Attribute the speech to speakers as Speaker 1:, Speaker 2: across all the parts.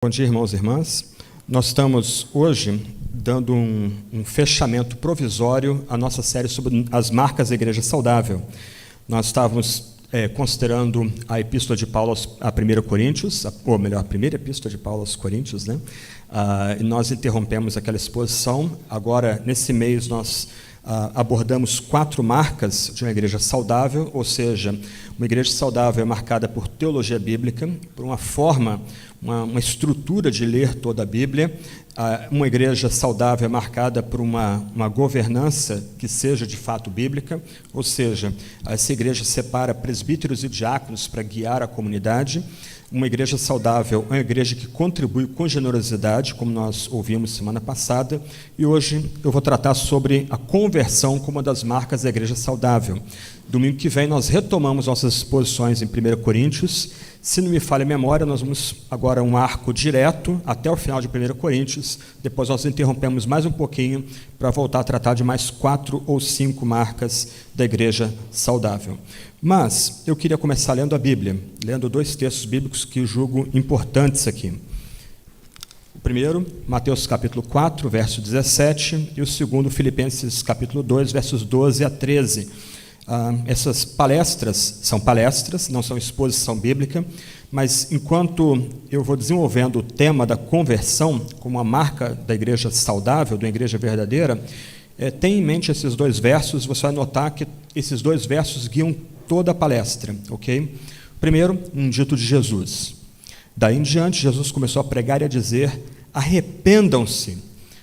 Speaker 1: Bom dia, irmãos e irmãs. Nós estamos hoje dando um fechamento provisório à nossa série sobre as marcas da Igreja Saudável. Nós estávamos considerando a epístola de Paulo a 1 Coríntios, ou melhor, a primeira epístola de Paulo aos Coríntios, né? E nós interrompemos aquela exposição. Agora, nesse mês, nós abordamos 4 marcas de uma igreja saudável, ou seja, uma igreja saudável é marcada por teologia bíblica, por uma forma, uma estrutura de ler toda a Bíblia. Uma igreja saudável é marcada por uma governança que seja de fato bíblica, ou seja, essa igreja separa presbíteros e diáconos para guiar a comunidade. Uma igreja saudável é uma igreja que contribui com generosidade, como nós ouvimos semana passada, e hoje eu vou tratar sobre a conversão como uma das marcas da igreja saudável. Domingo que vem nós retomamos nossas exposições em 1 Coríntios. Se não me falha a memória, nós vamos agora um arco direto até o final de 1 Coríntios, depois nós interrompemos mais um pouquinho para voltar a tratar de mais 4 ou 5 marcas da igreja saudável. Mas eu queria começar lendo a Bíblia, lendo 2 textos bíblicos que julgo importantes aqui. O primeiro, Mateus capítulo 4, verso 17, e o segundo, Filipenses capítulo 2, versos 12 a 13. Essas palestras são palestras, não são exposição bíblica, mas enquanto eu vou desenvolvendo o tema da conversão como uma marca da igreja saudável, da igreja verdadeira, tenha em mente esses 2 versos. Você vai notar que esses 2 versos guiam toda a palestra, ok? Primeiro, um dito de Jesus. Daí em diante, Jesus começou a pregar e a dizer: arrependam-se,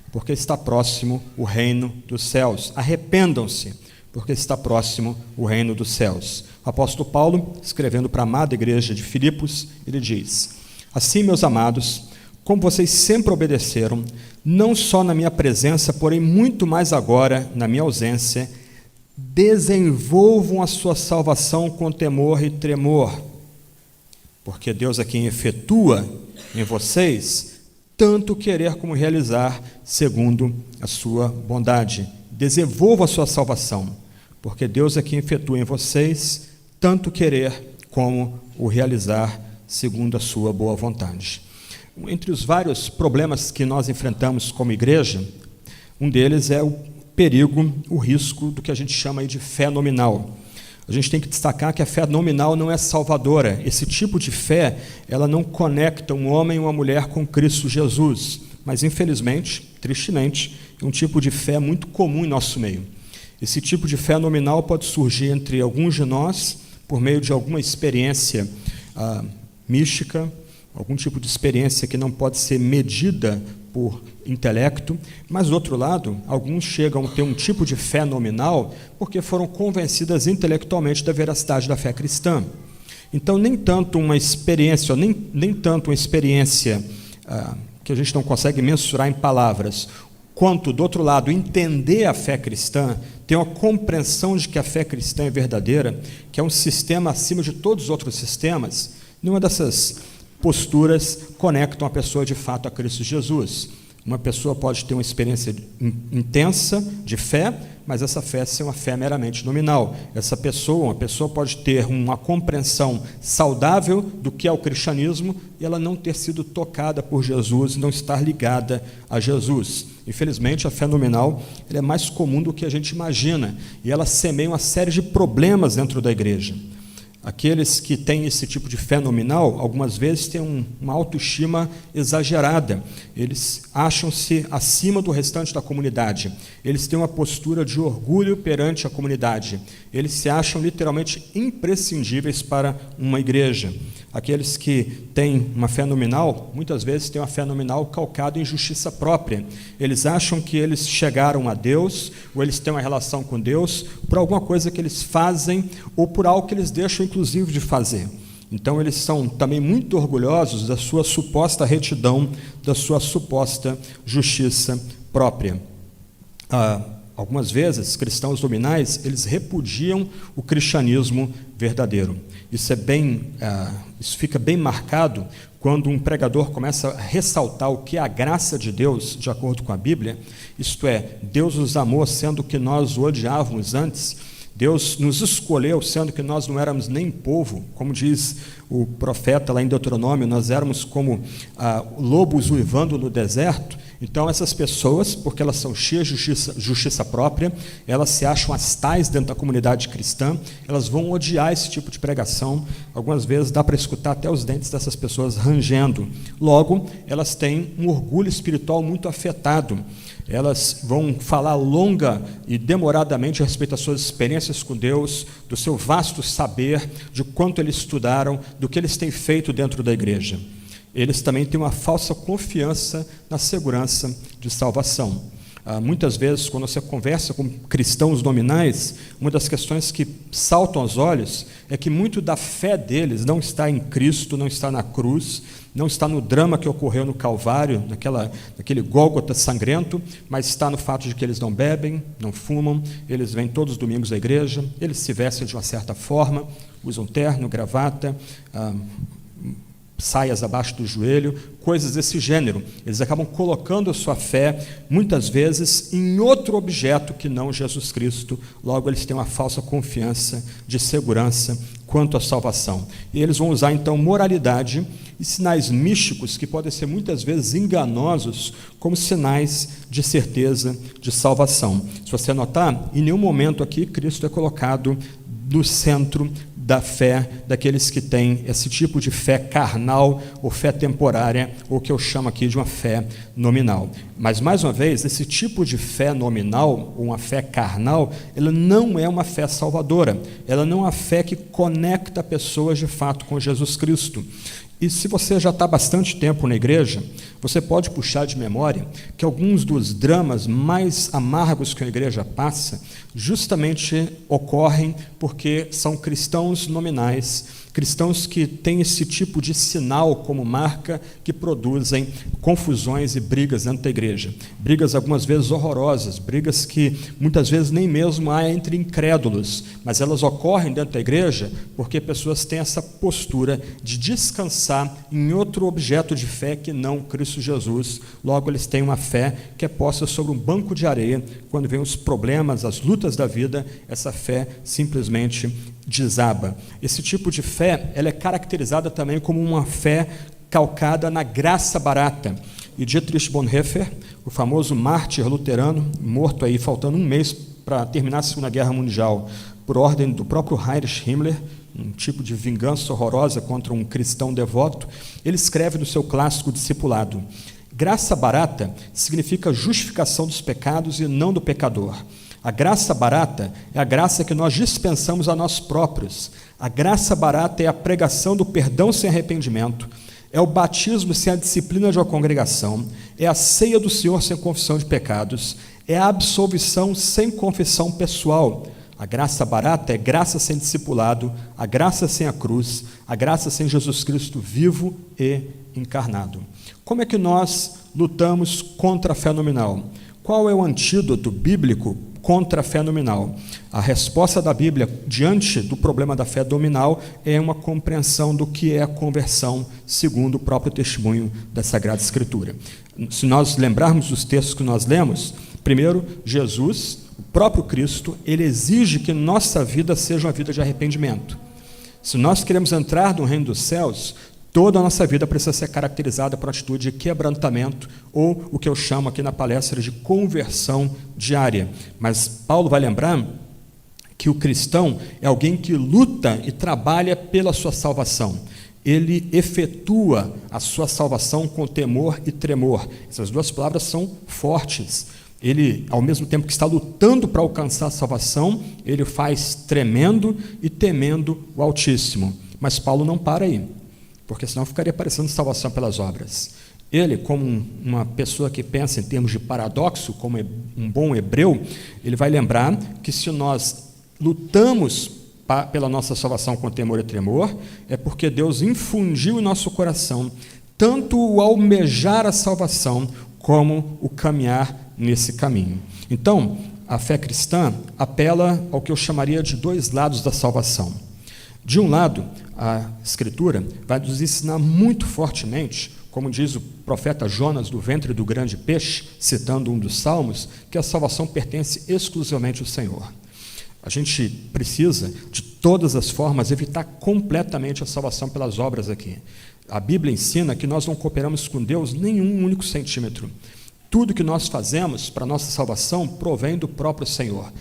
Speaker 1: porque está próximo o reino dos céus. Arrependam-se, porque está próximo o reino dos céus. O apóstolo Paulo, escrevendo para a amada igreja de Filipos, ele diz: assim, meus amados, como vocês sempre obedeceram, não só na minha presença, porém muito mais agora, na minha ausência, desenvolvam a sua salvação com temor e tremor, porque Deus é quem efetua em vocês tanto querer como realizar, segundo a sua bondade. Desenvolvam a sua salvação, porque Deus é quem efetua em vocês tanto querer como o realizar, segundo a sua boa vontade. Entre os vários problemas que nós enfrentamos como igreja, um deles é o perigo, o risco do que a gente chama aí de fé nominal. A gente tem que destacar que a fé nominal não é salvadora. Esse tipo de fé, ela não conecta um homem ou uma mulher com Cristo Jesus, mas infelizmente, tristemente, é um tipo de fé muito comum em nosso meio. Esse tipo de fé nominal pode surgir entre alguns de nós por meio de alguma experiência mística, algum tipo de experiência que não pode ser medida por intelecto, mas, do outro lado, alguns chegam a ter um tipo de fé nominal porque foram convencidas intelectualmente da veracidade da fé cristã. Então, nem tanto uma experiência que a gente não consegue mensurar em palavras, quanto, do outro lado, entender a fé cristã, ter uma compreensão de que a fé cristã é verdadeira, que é um sistema acima de todos os outros sistemas. Nenhuma dessas posturas conectam a pessoa de fato a Cristo Jesus. Uma pessoa pode ter uma experiência intensa de fé, mas essa fé ser uma fé meramente nominal. Uma pessoa pode ter uma compreensão saudável do que é o cristianismo e ela não ter sido tocada por Jesus, não estar ligada a Jesus. Infelizmente, a fé nominal ela é mais comum do que a gente imagina e ela semeia uma série de problemas dentro da igreja. Aqueles que têm esse tipo de fé nominal, algumas vezes têm uma autoestima exagerada. Eles acham-se acima do restante da comunidade. Eles têm uma postura de orgulho perante a comunidade. Eles se acham literalmente imprescindíveis para uma igreja. Aqueles que têm uma fé nominal, muitas vezes têm uma fé nominal calcada em justiça própria. Eles acham que eles chegaram a Deus, ou eles têm uma relação com Deus, por alguma coisa que eles fazem, ou por algo que eles deixam, inclusive, de fazer. Então, eles são também muito orgulhosos da sua suposta retidão, da sua suposta justiça própria. Algumas vezes, cristãos nominais, eles repudiam o cristianismo verdadeiro. Isso fica bem marcado quando um pregador começa a ressaltar o que é a graça de Deus, de acordo com a Bíblia. Isto é, Deus nos amou sendo que nós o odiávamos antes. Deus nos escolheu, sendo que nós não éramos nem povo, como diz o profeta lá em Deuteronômio, nós éramos como lobos uivando no deserto. Então essas pessoas, porque elas são cheias de justiça própria, elas se acham as tais dentro da comunidade cristã, elas vão odiar esse tipo de pregação. Algumas vezes dá para escutar até os dentes dessas pessoas rangendo. Logo, elas têm um orgulho espiritual muito afetado. Elas vão falar longa e demoradamente a respeito das suas experiências com Deus, do seu vasto saber, de quanto eles estudaram, do que eles têm feito dentro da igreja. Eles também têm uma falsa confiança na segurança de salvação. Muitas vezes, quando você conversa com cristãos nominais, uma das questões que saltam aos olhos é que muito da fé deles não está em Cristo, não está na cruz, não está no drama que ocorreu no Calvário, naquele Gólgota sangrento, mas está no fato de que eles não bebem, não fumam, eles vêm todos os domingos à igreja, eles se vestem de uma certa forma, usam terno, gravata, saias abaixo do joelho, coisas desse gênero. Eles acabam colocando a sua fé, muitas vezes, em outro objeto que não Jesus Cristo. Logo, eles têm uma falsa confiança de segurança quanto à salvação. E eles vão usar, então, moralidade e sinais místicos que podem ser, muitas vezes, enganosos, como sinais de certeza de salvação. Se você notar, em nenhum momento aqui, Cristo é colocado no centro da fé daqueles que têm esse tipo de fé carnal ou fé temporária, ou que eu chamo aqui de uma fé nominal. Mas, mais uma vez, esse tipo de fé nominal, ou uma fé carnal, ela não é uma fé salvadora, ela não é uma fé que conecta pessoas de fato com Jesus Cristo. E se você já está há bastante tempo na igreja, você pode puxar de memória que alguns dos dramas mais amargos que a igreja passa justamente ocorrem porque são cristãos nominais, cristãos que têm esse tipo de sinal como marca, que produzem confusões e brigas dentro da igreja. Brigas algumas vezes horrorosas, brigas que muitas vezes nem mesmo há entre incrédulos, mas elas ocorrem dentro da igreja porque pessoas têm essa postura de descansar em outro objeto de fé que não Cristo Jesus. Logo, eles têm uma fé que é posta sobre um banco de areia. Quando vêm os problemas, as lutas da vida, essa fé simplesmente desaba. Esse tipo de fé, ela é caracterizada também como uma fé calcada na graça barata. E Dietrich Bonhoeffer, o famoso mártir luterano, morto aí faltando um mês para terminar a Segunda Guerra Mundial, por ordem do próprio Heinrich Himmler, um tipo de vingança horrorosa contra um cristão devoto, ele escreve no seu clássico Discipulado: graça barata significa justificação dos pecados e não do pecador. A graça barata é a graça que nós dispensamos a nós próprios. A graça barata é a pregação do perdão sem arrependimento, é o batismo sem a disciplina de uma congregação, é a ceia do Senhor sem confissão de pecados, é a absolvição sem confissão pessoal. A graça barata é graça sem discipulado, a graça sem a cruz, a graça sem Jesus Cristo vivo e encarnado. Como é que nós lutamos contra a fé nominal? Qual é o antídoto bíblico contra a fé nominal? A resposta da Bíblia diante do problema da fé nominal é uma compreensão do que é a conversão segundo o próprio testemunho da Sagrada Escritura. Se nós lembrarmos dos textos que nós lemos, primeiro, Jesus, o próprio Cristo, ele exige que nossa vida seja uma vida de arrependimento. Se nós queremos entrar no reino dos céus, toda a nossa vida precisa ser caracterizada por atitude de quebrantamento, ou o que eu chamo aqui na palestra de conversão diária. Mas Paulo vai lembrar que o cristão é alguém que luta e trabalha pela sua salvação. Ele efetua a sua salvação com temor e tremor. Essas duas palavras são fortes. Ele, ao mesmo tempo que está lutando para alcançar a salvação, ele faz tremendo e temendo o Altíssimo. Mas Paulo não para aí, porque senão ficaria parecendo salvação pelas obras. Ele, como uma pessoa que pensa em termos de paradoxo, como um bom hebreu, ele vai lembrar que se nós lutamos pela nossa salvação com temor e tremor, é porque Deus infundiu em nosso coração tanto o almejar a salvação, como o caminhar nesse caminho. Então, a fé cristã apela ao que eu chamaria de dois lados da salvação. De um lado, a Escritura vai nos ensinar muito fortemente, como diz o profeta Jonas do ventre do grande peixe, citando um dos salmos, que a salvação pertence exclusivamente ao Senhor. A gente precisa, de todas as formas, evitar completamente a salvação pelas obras aqui. A Bíblia ensina que nós não cooperamos com Deus nem um único centímetro. Tudo que nós fazemos para a nossa salvação provém do próprio Senhor.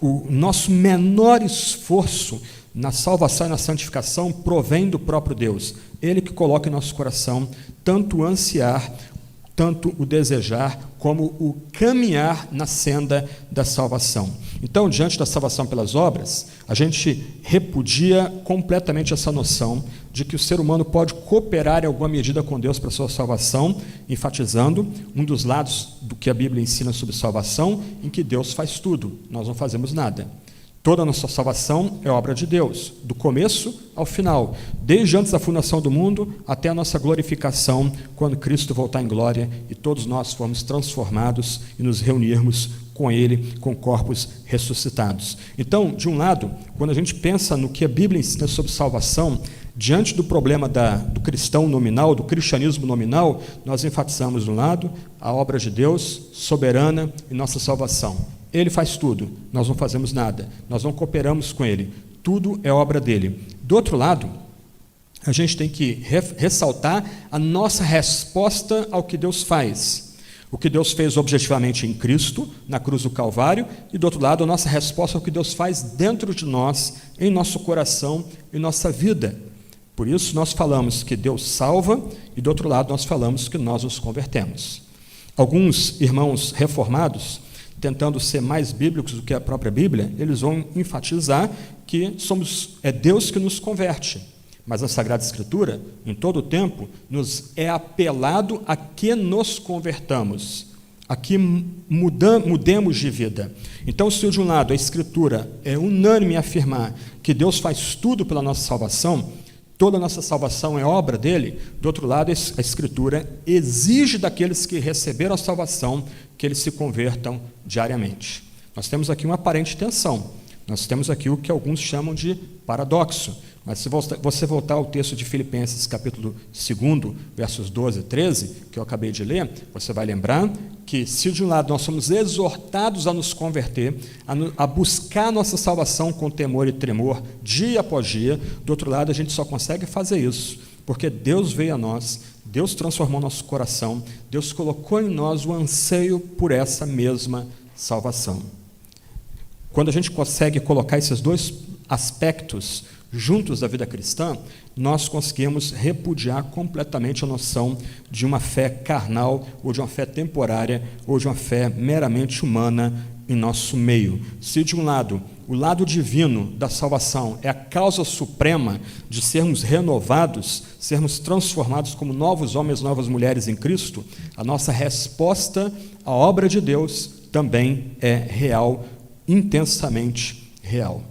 Speaker 1: O nosso menor esforço na salvação e na santificação provém do próprio Deus. Ele que coloca em nosso coração tanto o ansiar, tanto o desejar, como o caminhar na senda da salvação. Então, diante da salvação pelas obras, a gente repudia completamente essa noção de que o ser humano pode cooperar em alguma medida com Deus para a sua salvação, enfatizando um dos lados do que a Bíblia ensina sobre salvação, em que Deus faz tudo, nós não fazemos nada. Toda a nossa salvação é obra de Deus, do começo ao final, desde antes da fundação do mundo até a nossa glorificação, quando Cristo voltar em glória e todos nós formos transformados e nos reunirmos com Ele, com corpos ressuscitados. Então, de um lado, quando a gente pensa no que a Bíblia ensina sobre salvação, diante do problema do cristão nominal, do cristianismo nominal, nós enfatizamos, de um lado, a obra de Deus, soberana e nossa salvação. Ele faz tudo, nós não fazemos nada, nós não cooperamos com Ele, tudo é obra dele. Do outro lado, a gente tem que ressaltar a nossa resposta ao que Deus faz. O que Deus fez objetivamente em Cristo, na cruz do Calvário, e do outro lado, a nossa resposta ao que Deus faz dentro de nós, em nosso coração e nossa vida. Por isso, nós falamos que Deus salva, e do outro lado, nós falamos que nós nos convertemos. Alguns irmãos reformados, tentando ser mais bíblicos do que a própria Bíblia, eles vão enfatizar que é Deus que nos converte. Mas a Sagrada Escritura, em todo o tempo, nos é apelado a que nos convertamos, a que mudemos de vida. Então, se de um lado a Escritura é unânime em afirmar que Deus faz tudo pela nossa salvação, toda a nossa salvação é obra dele, do outro lado, a Escritura exige daqueles que receberam a salvação que eles se convertam diariamente. Nós temos aqui uma aparente tensão, nós temos aqui o que alguns chamam de paradoxo, mas se você voltar ao texto de Filipenses, capítulo 2, versos 12 e 13, que eu acabei de ler, você vai lembrar que, se de um lado nós somos exortados a nos converter, a buscar a nossa salvação com temor e tremor, dia após dia, do outro lado a gente só consegue fazer isso, porque Deus veio a nós, Deus transformou nosso coração, Deus colocou em nós o anseio por essa mesma salvação. Quando a gente consegue colocar esses dois aspectos juntos da vida cristã, nós conseguimos repudiar completamente a noção de uma fé carnal, ou de uma fé temporária, ou de uma fé meramente humana em nosso meio. Se de um lado, o lado divino da salvação é a causa suprema de sermos renovados, sermos transformados como novos homens, novas mulheres em Cristo, a nossa resposta à obra de Deus também é real, intensamente real.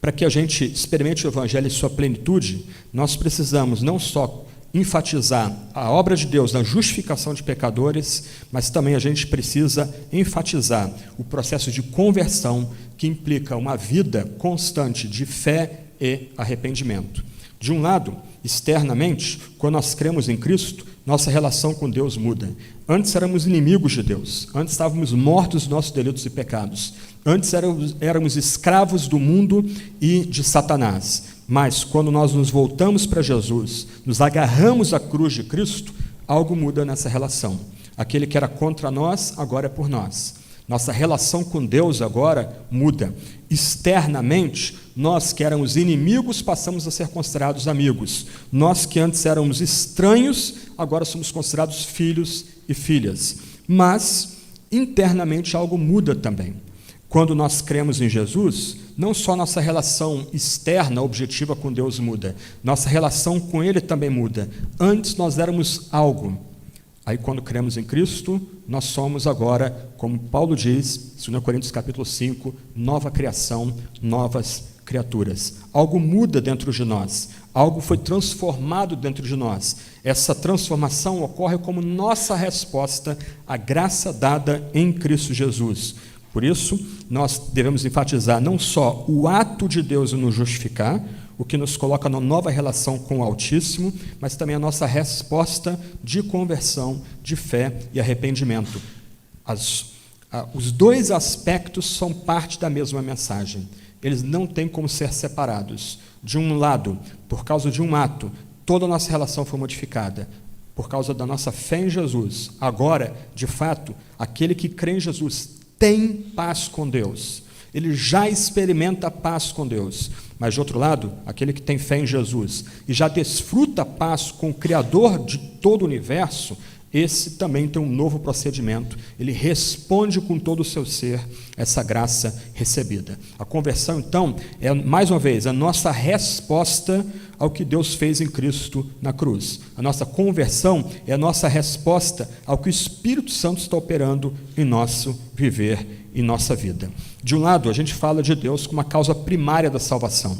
Speaker 1: Para que a gente experimente o Evangelho em sua plenitude, nós precisamos não só enfatizar a obra de Deus na justificação de pecadores, mas também a gente precisa enfatizar o processo de conversão, que implica uma vida constante de fé e arrependimento. De um lado, externamente, quando nós cremos em Cristo, nossa relação com Deus muda. Antes éramos inimigos de Deus, antes estávamos mortos dos nossos delitos e pecados, antes éramos escravos do mundo e de Satanás. Mas quando nós nos voltamos para Jesus, nos agarramos à cruz de Cristo, algo muda nessa relação. Aquele que era contra nós, agora é por nós. Nossa relação com Deus agora muda. Externamente, nós que éramos inimigos, passamos a ser considerados amigos. Nós que antes éramos estranhos, agora somos considerados filhos e filhas. Mas, internamente, algo muda também. Quando nós cremos em Jesus, não só nossa relação externa, objetiva com Deus muda, nossa relação com Ele também muda. Antes nós éramos algo. Aí, quando cremos em Cristo, nós somos agora, como Paulo diz, 2 Coríntios capítulo 5, nova criação, novas criaturas. Algo muda dentro de nós, algo foi transformado dentro de nós. Essa transformação ocorre como nossa resposta à graça dada em Cristo Jesus. Por isso, nós devemos enfatizar não só o ato de Deus em nos justificar, o que nos coloca numa nova relação com o Altíssimo, mas também a nossa resposta de conversão, de fé e arrependimento. Os dois aspectos são parte da mesma mensagem. Eles não têm como ser separados. De um lado, por causa de um ato, toda a nossa relação foi modificada. Por causa da nossa fé em Jesus. Agora, de fato, aquele que crê em Jesus tem paz com Deus. Ele já experimenta a paz com Deus. Mas, de outro lado, aquele que tem fé em Jesus e já desfruta a paz com o Criador de todo o universo, esse também tem um novo procedimento. Ele responde com todo o seu ser essa graça recebida. A conversão, então, é, mais uma vez, a nossa resposta ao que Deus fez em Cristo na cruz. A nossa conversão é a nossa resposta ao que o Espírito Santo está operando em nosso viver, em nossa vida. De um lado, a gente fala de Deus como a causa primária da salvação.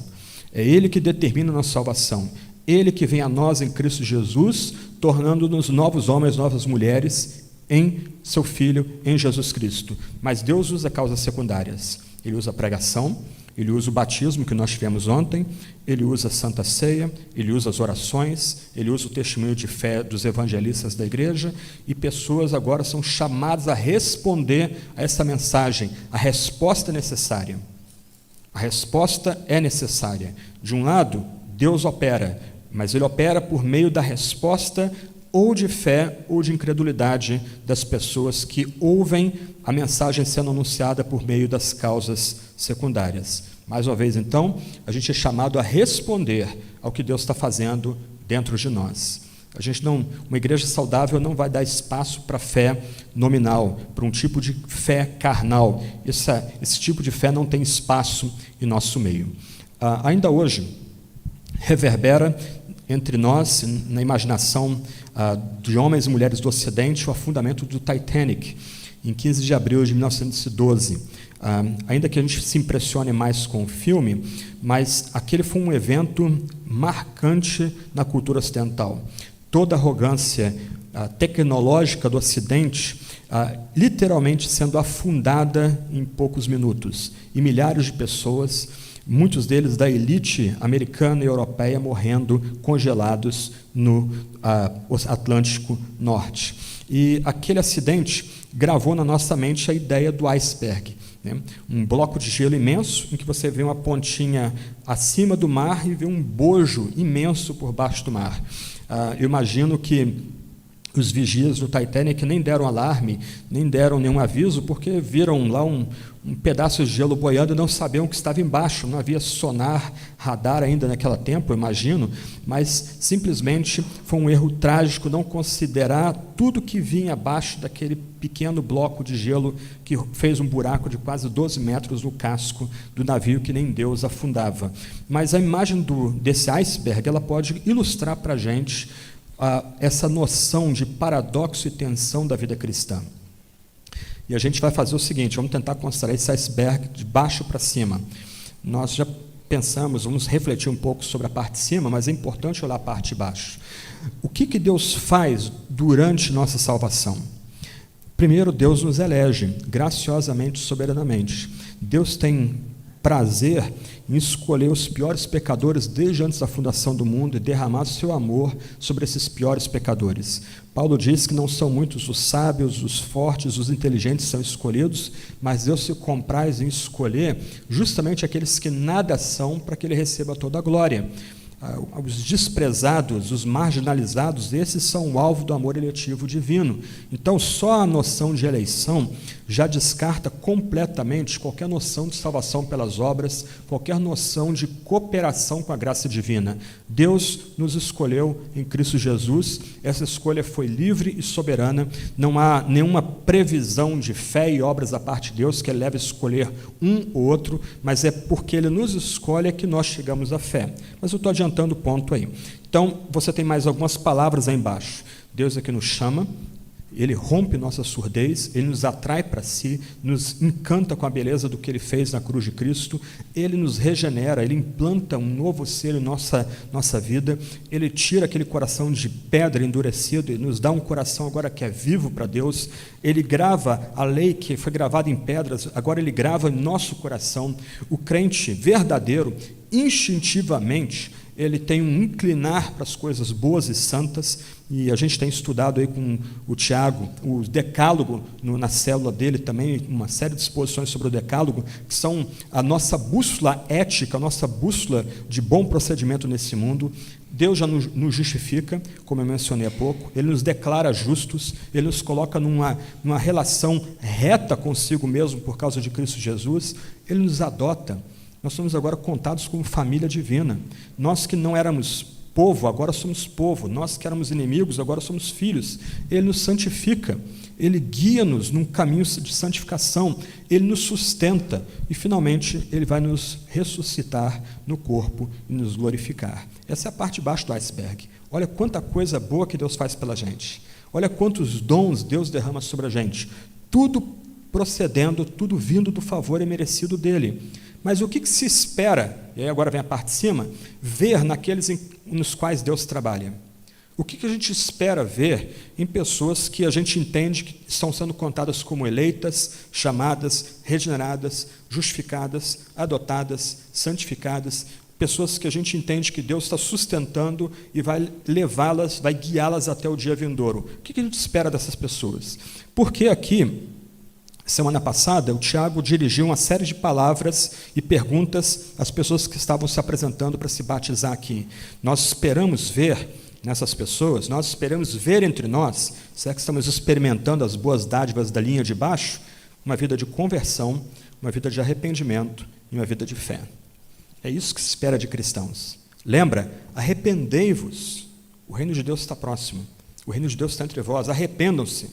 Speaker 1: É Ele que determina a nossa salvação. Ele que vem a nós em Cristo Jesus, tornando-nos novos homens, novas mulheres em seu Filho, em Jesus Cristo. Mas Deus usa causas secundárias. Ele usa a pregação, Ele usa o batismo que nós tivemos ontem, Ele usa a Santa Ceia, Ele usa as orações, Ele usa o testemunho de fé dos evangelistas da igreja, e pessoas agora são chamadas a responder a essa mensagem. A resposta é necessária. A resposta é necessária. De um lado, Deus opera, mas Ele opera por meio da resposta ou de fé ou de incredulidade das pessoas que ouvem a mensagem sendo anunciada por meio das causas secundárias. Mais uma vez, então, a gente é chamado a responder ao que Deus está fazendo dentro de nós. Uma igreja saudável não vai dar espaço para fé nominal, para um tipo de fé carnal. Esse tipo de fé não tem espaço em nosso meio. Ainda hoje, reverbera entre nós, na imaginação de homens e mulheres do Ocidente, o afundamento do Titanic, em 15 de abril de 1912. Ainda que a gente se impressione mais com o filme, mas aquele foi um evento marcante na cultura ocidental. Toda a arrogância tecnológica do Ocidente literalmente sendo afundada em poucos minutos, e milhares de pessoas, muitos deles da elite americana e europeia, morrendo congelados no Atlântico Norte. E aquele acidente gravou na nossa mente a ideia do iceberg, né? Um bloco de gelo imenso, em que você vê uma pontinha acima do mar e vê um bojo imenso por baixo do mar. Eu imagino que os vigias do Titanic nem deram alarme, nem deram nenhum aviso, porque viram lá um pedaço de gelo boiando e não sabiam o que estava embaixo. Não havia sonar, radar ainda naquele tempo, eu imagino, mas simplesmente foi um erro trágico não considerar tudo que vinha abaixo daquele pequeno bloco de gelo que fez um buraco de quase 12 metros no casco do navio que nem Deus afundava. Mas a imagem desse iceberg, ela pode ilustrar para a gente essa noção de paradoxo e tensão da vida cristã. E a gente vai fazer o seguinte, vamos tentar considerar esse iceberg de baixo para cima. Nós já pensamos, vamos refletir um pouco sobre a parte de cima, mas é importante olhar a parte de baixo. O que Deus faz durante nossa salvação? Primeiro, Deus nos elege, graciosamente, soberanamente. Deus tem prazer em escolher os piores pecadores desde antes da fundação do mundo e derramar seu amor sobre esses piores pecadores. Paulo diz que não são muitos os sábios, os fortes, os inteligentes são escolhidos, mas Deus se compraz em escolher justamente aqueles que nada são, para que Ele receba toda a glória. Os desprezados, os marginalizados, esses são o alvo do amor eletivo divino. Então, só a noção de eleição já descarta completamente qualquer noção de salvação pelas obras, qualquer noção de cooperação com a graça divina. Deus nos escolheu em Cristo Jesus, essa escolha foi livre e soberana, não há nenhuma previsão de fé e obras da parte de Deus que Ele leve a escolher um ou outro, mas é porque Ele nos escolhe que nós chegamos à fé. Mas eu estou adiantando o ponto aí. Então, você tem mais algumas palavras aí embaixo. Deus é que nos chama, Ele rompe nossa surdez, Ele nos atrai para si, nos encanta com a beleza do que Ele fez na cruz de Cristo, Ele nos regenera, Ele implanta um novo ser em nossa vida, Ele tira aquele coração de pedra endurecido e nos dá um coração agora que é vivo para Deus, Ele grava a lei que foi gravada em pedras, agora Ele grava em nosso coração. O crente verdadeiro, instintivamente, ele tem um inclinar para as coisas boas e santas, e a gente tem estudado aí com o Tiago, o decálogo na célula dele também, uma série de exposições sobre o decálogo, que são a nossa bússola ética, a nossa bússola de bom procedimento nesse mundo. Deus já nos justifica, como eu mencionei há pouco, Ele nos declara justos, Ele nos coloca numa relação reta consigo mesmo por causa de Cristo Jesus, Ele nos adota. Nós somos agora contados como família divina. Nós que não éramos povo, agora somos povo. Nós que éramos inimigos, agora somos filhos. Ele nos santifica, Ele guia-nos num caminho de santificação, Ele nos sustenta e, finalmente, Ele vai nos ressuscitar no corpo e nos glorificar. Essa é a parte de baixo do iceberg. Olha quanta coisa boa que Deus faz pela gente. Olha quantos dons Deus derrama sobre a gente. Tudo procedendo, tudo vindo do favor e merecido dEle. Mas o que se espera, e aí agora vem a parte de cima, ver naqueles nos quais Deus trabalha? O que a gente espera ver em pessoas que a gente entende que estão sendo contadas como eleitas, chamadas, regeneradas, justificadas, adotadas, santificadas, pessoas que a gente entende que Deus está sustentando e vai levá-las, vai guiá-las até o dia vindouro? O que a gente espera dessas pessoas? Porque aqui, semana passada, o Tiago dirigiu uma série de palavras e perguntas às pessoas que estavam se apresentando para se batizar aqui. Nós esperamos ver nessas pessoas, nós esperamos ver entre nós, será que estamos experimentando as boas dádivas da linha de baixo? Uma vida de conversão, uma vida de arrependimento e uma vida de fé. É isso que se espera de cristãos. Lembra? Arrependei-vos. O reino de Deus está próximo. O reino de Deus está entre vós. Arrependam-se.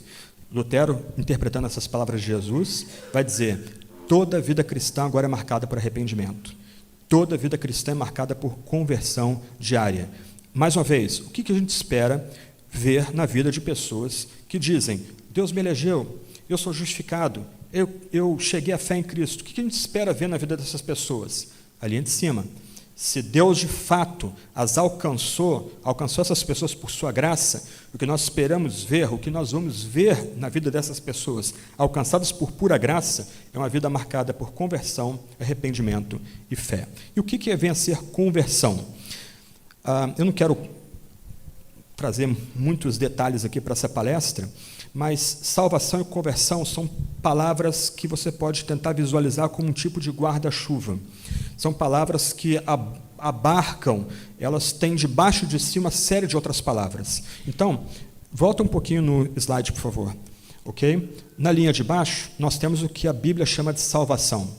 Speaker 1: Lutero, interpretando essas palavras de Jesus, vai dizer: toda vida cristã agora é marcada por arrependimento. Toda vida cristã é marcada por conversão diária. Mais uma vez, o que a gente espera ver na vida de pessoas que dizem: Deus me elegeu, eu sou justificado, eu cheguei à fé em Cristo. O que a gente espera ver na vida dessas pessoas? A linha de cima. Se Deus de fato as alcançou essas pessoas por sua graça, o que nós esperamos ver, o que nós vamos ver na vida dessas pessoas alcançadas por pura graça, é uma vida marcada por conversão, arrependimento e fé. E o que vem a ser conversão? Eu não quero trazer muitos detalhes aqui para essa palestra, mas salvação e conversão são palavras que você pode tentar visualizar como um tipo de guarda-chuva. São palavras que abarcam, elas têm debaixo de si uma série de outras palavras. Então, volta um pouquinho no slide, por favor. Ok? Na linha de baixo, nós temos o que a Bíblia chama de salvação.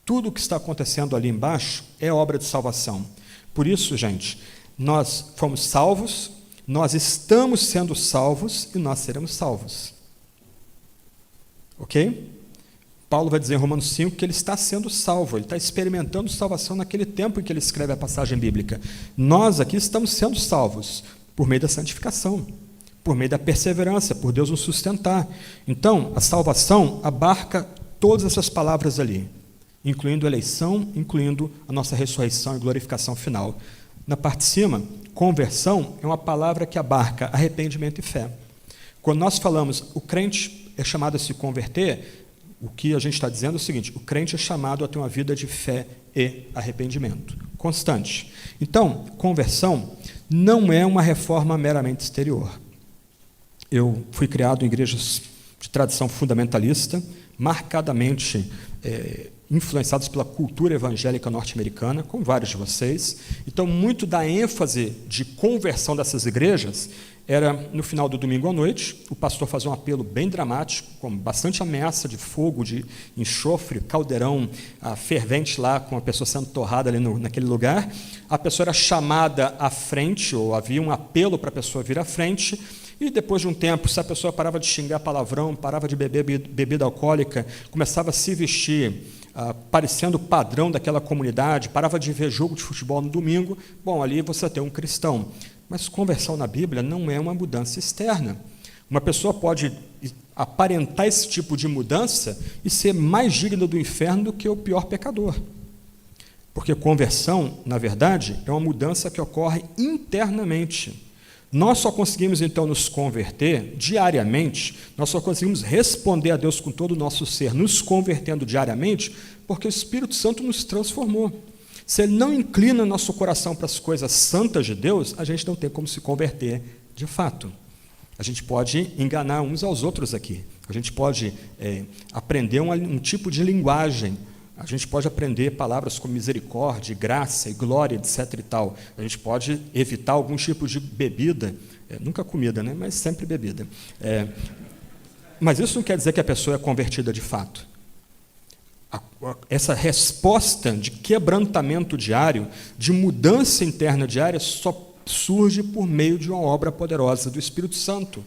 Speaker 1: Tudo o que está acontecendo ali embaixo é obra de salvação. Por isso, gente, nós fomos salvos, nós estamos sendo salvos e nós seremos salvos. Ok? Paulo vai dizer em Romanos 5 que ele está sendo salvo, ele está experimentando salvação naquele tempo em que ele escreve a passagem bíblica. Nós aqui estamos sendo salvos por meio da santificação, por meio da perseverança, por Deus nos sustentar. Então, a salvação abarca todas essas palavras ali, incluindo eleição, incluindo a nossa ressurreição e glorificação final. Na parte de cima, conversão é uma palavra que abarca arrependimento e fé. Quando nós falamos o crente é chamado a se converter, o que a gente está dizendo é o seguinte: o crente é chamado a ter uma vida de fé e arrependimento constante. Então, conversão não é uma reforma meramente exterior. Eu fui criado em igrejas de tradição fundamentalista, marcadamente influenciados pela cultura evangélica norte-americana, como vários de vocês. Então, muito da ênfase de conversão dessas igrejas era no final do domingo à noite, o pastor fazia um apelo bem dramático, com bastante ameaça de fogo, de enxofre, caldeirão fervente lá, com a pessoa sendo torrada ali naquele lugar. A pessoa era chamada à frente, ou havia um apelo para a pessoa vir à frente, e depois de um tempo, se a pessoa parava de xingar palavrão, parava de beber bebida alcoólica, começava a se vestir parecendo o padrão daquela comunidade, parava de ver jogo de futebol no domingo, bom, ali você tem um cristão. Mas conversão na Bíblia não é uma mudança externa. Uma pessoa pode aparentar esse tipo de mudança e ser mais digna do inferno do que o pior pecador. Porque conversão, na verdade, é uma mudança que ocorre internamente. Nós só conseguimos, então, nos converter diariamente, nós só conseguimos responder a Deus com todo o nosso ser, nos convertendo diariamente, porque o Espírito Santo nos transformou. Se ele não inclina nosso coração para as coisas santas de Deus, a gente não tem como se converter de fato. A gente pode enganar uns aos outros aqui. A gente pode aprender um tipo de linguagem. A gente pode aprender palavras como misericórdia, graça e glória, etc. e tal. A gente pode evitar algum tipo de bebida, nunca comida, né? Mas sempre bebida. Mas isso não quer dizer que a pessoa é convertida de fato. Essa resposta de quebrantamento diário, de mudança interna diária, só surge por meio de uma obra poderosa do Espírito Santo.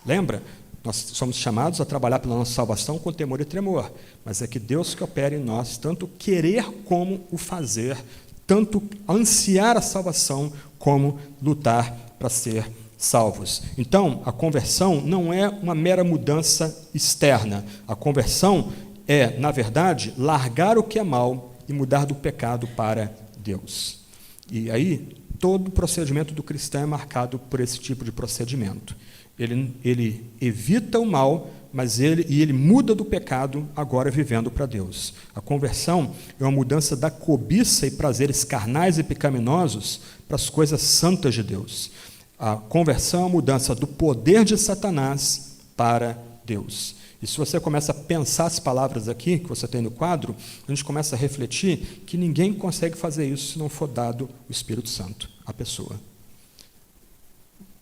Speaker 1: Lembra? Nós somos chamados a trabalhar pela nossa salvação com temor e tremor, mas é que Deus que opera em nós, tanto querer como o fazer, tanto ansiar a salvação como lutar para ser salvos. Então, a conversão não é uma mera mudança externa. A conversão é, na verdade, largar o que é mal e mudar do pecado para Deus. E aí, todo o procedimento do cristão é marcado por esse tipo de procedimento. Ele evita o mal, mas ele muda do pecado, agora vivendo para Deus. A conversão é uma mudança da cobiça e prazeres carnais e pecaminosos para as coisas santas de Deus. A conversão é uma mudança do poder de Satanás para Deus. E se você começa a pensar as palavras aqui, que você tem no quadro, a gente começa a refletir que ninguém consegue fazer isso se não for dado o Espírito Santo à pessoa.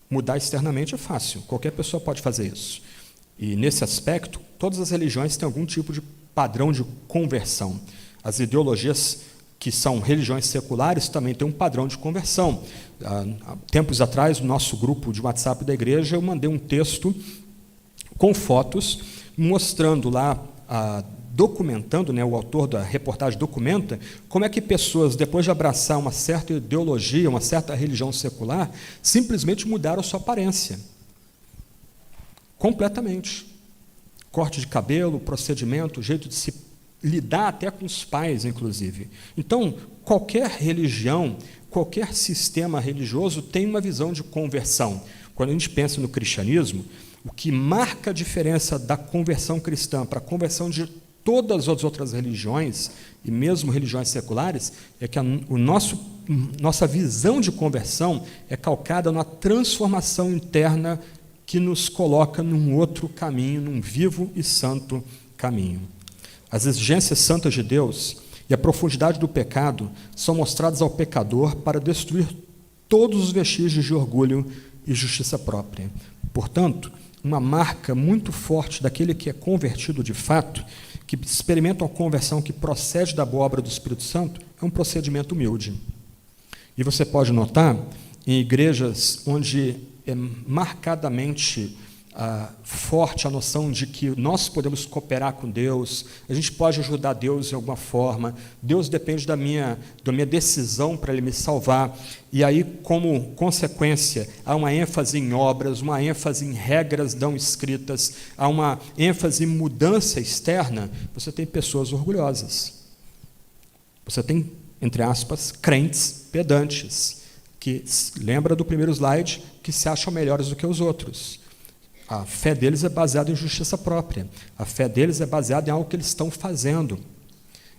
Speaker 1: Mudar externamente é fácil, qualquer pessoa pode fazer isso. E, nesse aspecto, todas as religiões têm algum tipo de padrão de conversão. As ideologias que são religiões seculares também têm um padrão de conversão. Há tempos atrás, no nosso grupo de WhatsApp da igreja, eu mandei um texto com fotos, mostrando lá, documentando, o autor da reportagem documenta, como é que pessoas, depois de abraçar uma certa ideologia, uma certa religião secular, simplesmente mudaram a sua aparência. Completamente. Corte de cabelo, procedimento, jeito de se lidar até com os pais, inclusive. Então, qualquer religião, qualquer sistema religioso tem uma visão de conversão. Quando a gente pensa no cristianismo, o que marca a diferença da conversão cristã para a conversão de todas as outras religiões, e mesmo religiões seculares, é que nossa visão de conversão é calcada na transformação interna que nos coloca num outro caminho, num vivo e santo caminho. As exigências santas de Deus e a profundidade do pecado são mostradas ao pecador para destruir todos os vestígios de orgulho e justiça própria. Portanto, uma marca muito forte daquele que é convertido de fato, que experimenta uma conversão que procede da boa obra do Espírito Santo, é um procedimento humilde. E você pode notar, em igrejas onde é marcadamente forte a noção de que nós podemos cooperar com Deus, a gente pode ajudar Deus em alguma forma, Deus depende da minha decisão para Ele me salvar, e aí, como consequência, há uma ênfase em obras, uma ênfase em regras não escritas, há uma ênfase em mudança externa, você tem pessoas orgulhosas. Você tem, entre aspas, crentes pedantes, que, lembra do primeiro slide, que se acham melhores do que os outros. A fé deles é baseada em justiça própria. A fé deles é baseada em algo que eles estão fazendo.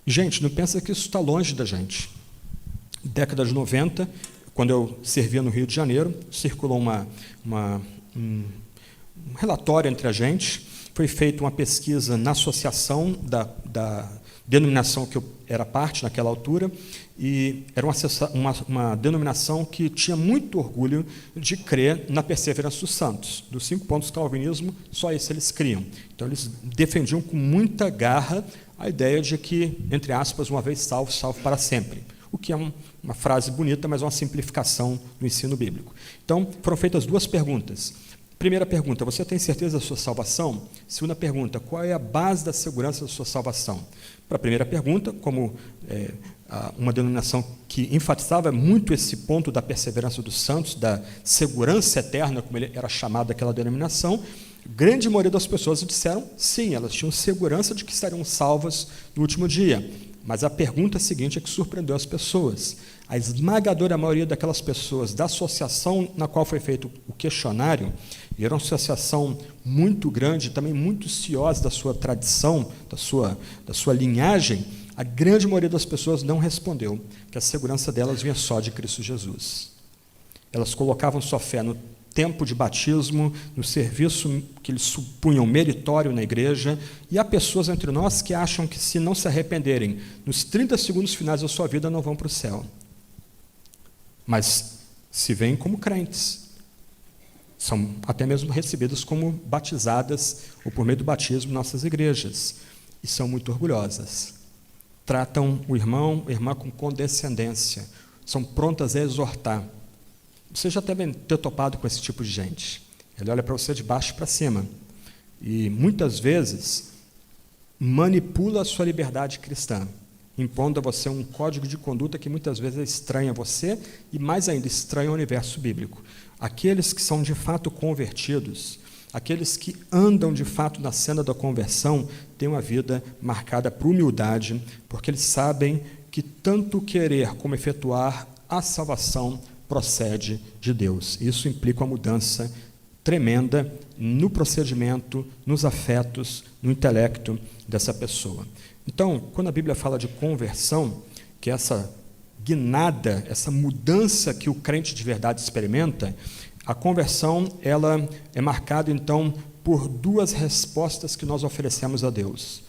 Speaker 1: Gente, não pensa que isso está longe da gente. Década de 90, quando eu servia no Rio de Janeiro, circulou um relatório entre a gente, foi feita uma pesquisa na associação da denominação que eu era parte naquela altura, e era uma denominação que tinha muito orgulho de crer na perseverança dos santos. Dos 5 pontos do calvinismo, só esse eles criam. Então, eles defendiam com muita garra a ideia de que, entre aspas, uma vez salvo, salvo para sempre. O que é uma frase bonita, mas uma simplificação do ensino bíblico. Então, foram feitas 2 perguntas. Primeira pergunta, você tem certeza da sua salvação? Segunda pergunta, qual é a base da segurança da sua salvação? Para a primeira pergunta, como uma denominação que enfatizava muito esse ponto da perseverança dos santos, da segurança eterna, como ele era chamado aquela denominação, grande maioria das pessoas disseram sim, elas tinham segurança de que estariam salvas no último dia. Mas a pergunta seguinte é que surpreendeu as pessoas. A esmagadora maioria daquelas pessoas da associação na qual foi feito o questionário, e era uma associação muito grande, também muito ciosa da sua tradição, da sua linhagem, a grande maioria das pessoas não respondeu que a segurança delas vinha só de Cristo Jesus. Elas colocavam sua fé no tempo de batismo, no serviço que eles supunham meritório na igreja, e há pessoas entre nós que acham que, se não se arrependerem, nos 30 segundos finais da sua vida não vão para o céu. Mas se veem como crentes, são até mesmo recebidas como batizadas, ou por meio do batismo, em nossas igrejas, e são muito orgulhosas. Tratam o irmão, a irmã com condescendência, são prontas a exortar. Você já deve ter topado com esse tipo de gente. Ele olha para você de baixo para cima e, muitas vezes, manipula a sua liberdade cristã, impondo a você um código de conduta que muitas vezes estranha você e, mais ainda, estranha o universo bíblico. Aqueles que são de fato convertidos, aqueles que andam de fato na senda da conversão, têm uma vida marcada por humildade, porque eles sabem que tanto querer como efetuar a salvação procede de Deus. Isso implica uma mudança tremenda no procedimento, nos afetos, no intelecto dessa pessoa. Então, quando a Bíblia fala de conversão, que é essa guinada, essa mudança que o crente de verdade experimenta, a conversão ela é marcada, então, por duas respostas que nós oferecemos a Deus.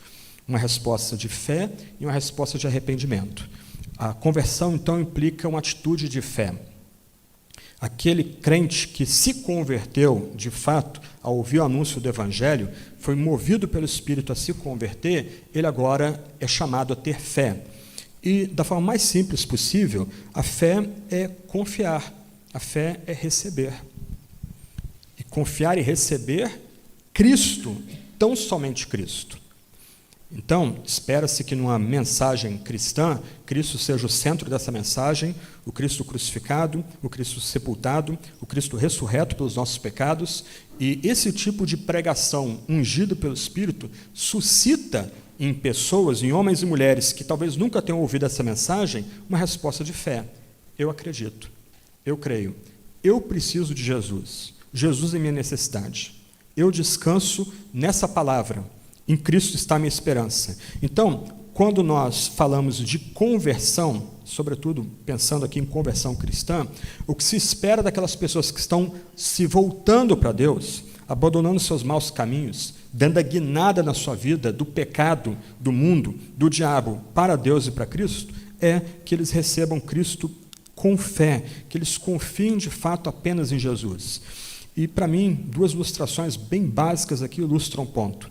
Speaker 1: Uma resposta de fé e uma resposta de arrependimento. A conversão, então, implica uma atitude de fé. Aquele crente que se converteu, de fato, ao ouvir o anúncio do Evangelho, foi movido pelo Espírito a se converter, ele agora é chamado a ter fé. E, da forma mais simples possível, a fé é confiar, a fé é receber. E confiar e receber Cristo, tão somente Cristo. Então, espera-se que numa mensagem cristã, Cristo seja o centro dessa mensagem, o Cristo crucificado, o Cristo sepultado, o Cristo ressurreto pelos nossos pecados, e esse tipo de pregação ungido pelo Espírito suscita em pessoas, em homens e mulheres que talvez nunca tenham ouvido essa mensagem, uma resposta de fé. Eu acredito, eu creio, eu preciso de Jesus, Jesus é minha necessidade, eu descanso nessa palavra, em Cristo está a minha esperança. Então, quando nós falamos de conversão, sobretudo pensando aqui em conversão cristã, o que se espera daquelas pessoas que estão se voltando para Deus, abandonando seus maus caminhos, dando a guinada na sua vida do pecado, do mundo, do diabo, para Deus e para Cristo, é que eles recebam Cristo com fé, que eles confiem de fato apenas em Jesus. E, para mim, duas ilustrações bem básicas aqui ilustram um ponto.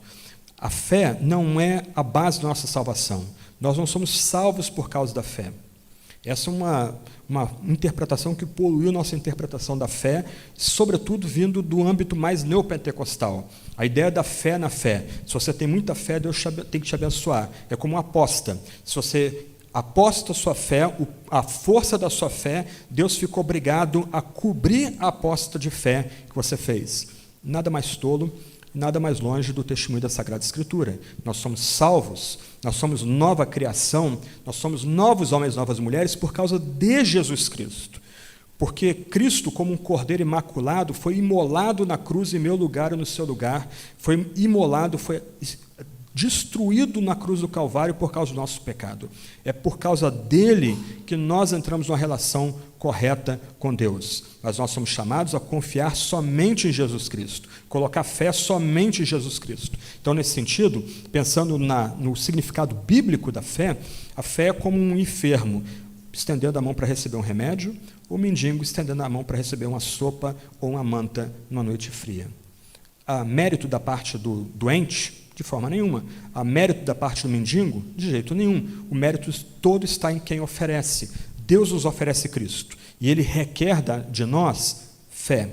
Speaker 1: A fé não é a base da nossa salvação. Nós não somos salvos por causa da fé. Essa é uma interpretação que poluiu nossa interpretação da fé, sobretudo vindo do âmbito mais neopentecostal. A ideia da fé na fé. Se você tem muita fé, Deus tem que te abençoar. É como uma aposta. Se você aposta a sua fé, a força da sua fé, Deus fica obrigado a cobrir a aposta de fé que você fez. Nada mais tolo, nada mais longe do testemunho da Sagrada Escritura. Nós somos salvos, nós somos nova criação, nós somos novos homens, novas mulheres por causa de Jesus Cristo. Porque Cristo, como um cordeiro imaculado, foi imolado na cruz em meu lugar e no seu lugar, foi imolado, foi destruído na cruz do Calvário por causa do nosso pecado. É por causa dele que nós entramos numa relação correta com Deus. Mas nós somos chamados a confiar somente em Jesus Cristo, colocar fé somente em Jesus Cristo. Então, nesse sentido, pensando no significado bíblico da fé, a fé é como um enfermo estendendo a mão para receber um remédio, ou um mendigo estendendo a mão para receber uma sopa ou uma manta numa noite fria. Há mérito da parte do doente? De forma nenhuma. Há mérito da parte do mendigo? De jeito nenhum. O mérito todo está em quem oferece. Deus nos oferece Cristo. E Ele requer de nós fé.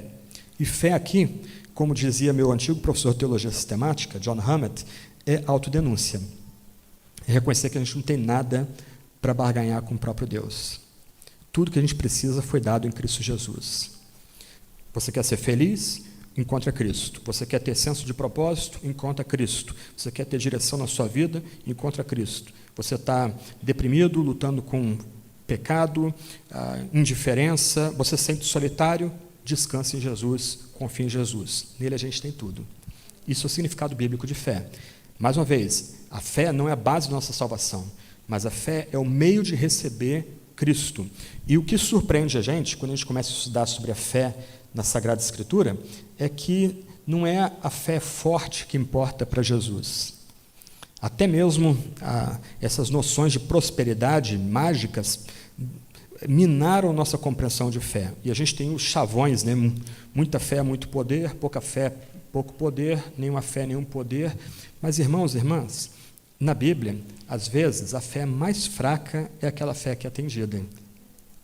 Speaker 1: E fé aqui, como dizia meu antigo professor de teologia sistemática, John Hammett, é autodenúncia. É reconhecer que a gente não tem nada para barganhar com o próprio Deus. Tudo que a gente precisa foi dado em Cristo Jesus. Você quer ser feliz? Encontra Cristo. Você quer ter senso de propósito? Encontra Cristo. Você quer ter direção na sua vida? Encontra Cristo. Você está deprimido, lutando com pecado, indiferença, você se sente solitário? Descanse em Jesus, confie em Jesus. Nele a gente tem tudo. Isso é o significado bíblico de fé. Mais uma vez, a fé não é a base da nossa salvação. mas a fé é o meio de receber Cristo. E o que surpreende a gente, quando a gente começa a estudar sobre a fé na Sagrada Escritura, é que não é a fé forte que importa para Jesus. Até mesmo essas noções de prosperidade mágicas minaram nossa compreensão de fé. E a gente tem os chavões, né? Muita fé, muito poder; pouca fé, pouco poder; nenhuma fé, nenhum poder. Mas, irmãos e irmãs, na Bíblia, às vezes, a fé mais fraca é aquela fé que é atendida.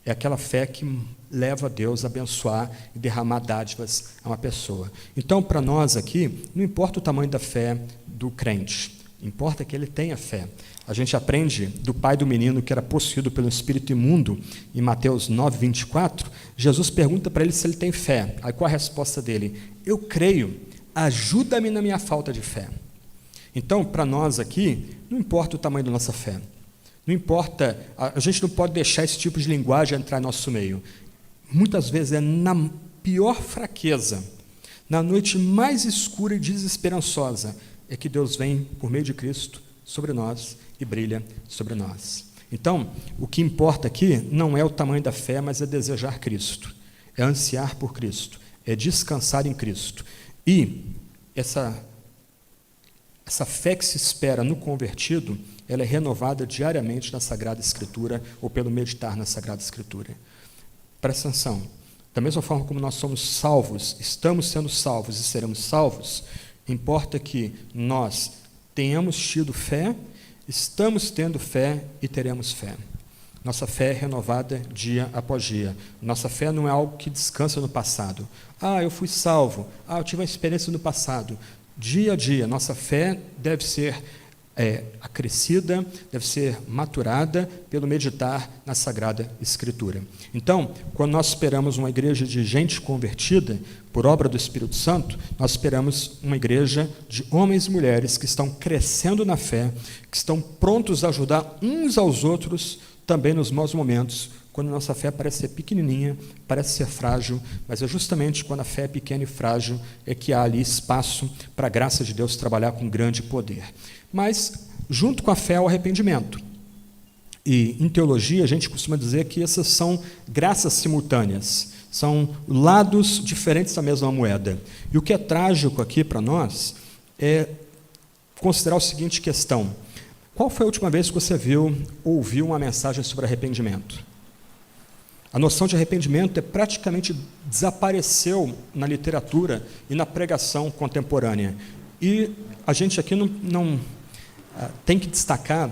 Speaker 1: É aquela fé que leva Deus a abençoar e derramar dádivas a uma pessoa. Então, para nós aqui, não importa o tamanho da fé do crente, importa que ele tenha fé. A gente aprende do pai do menino que era possuído pelo espírito imundo, em Mateus 9, 24, Jesus pergunta para ele se ele tem fé. Aí qual a resposta dele? Eu creio, ajuda-me na minha falta de fé. Então, para nós aqui, não importa o tamanho da nossa fé. Não importa, a gente não pode deixar esse tipo de linguagem entrar em nosso meio. Muitas vezes é na pior fraqueza, na noite mais escura e desesperançosa, é que Deus vem, por meio de Cristo, sobre nós e brilha sobre nós. Então, o que importa aqui não é o tamanho da fé, mas é desejar Cristo, é ansiar por Cristo, é descansar em Cristo. E essa fé que se espera no convertido, ela é renovada diariamente na Sagrada Escritura ou pelo meditar na Sagrada Escritura. Presta atenção, da mesma forma como nós somos salvos, estamos sendo salvos e seremos salvos, importa que nós tenhamos tido fé, estamos tendo fé e teremos fé. Nossa fé é renovada dia após dia. Nossa fé não é algo que descansa no passado. Eu fui salvo. Eu tive uma experiência no passado. Dia a dia, nossa fé deve ser acrescida, deve ser maturada pelo meditar na Sagrada Escritura. Então, quando nós esperamos uma igreja de gente convertida por obra do Espírito Santo, nós esperamos uma igreja de homens e mulheres que estão crescendo na fé, que estão prontos a ajudar uns aos outros também nos maus momentos, quando a nossa fé parece ser pequenininha, parece ser frágil, mas é justamente quando a fé é pequena e frágil é que há ali espaço para a graça de Deus trabalhar com grande poder. Mas, junto com a fé, é o arrependimento. E, em teologia, a gente costuma dizer que essas são graças simultâneas, são lados diferentes da mesma moeda. E o que é trágico aqui para nós é considerar a seguinte questão: qual foi a última vez que você ouviu uma mensagem sobre arrependimento? A noção de arrependimento praticamente desapareceu na literatura e na pregação contemporânea. E a gente aqui não tem que destacar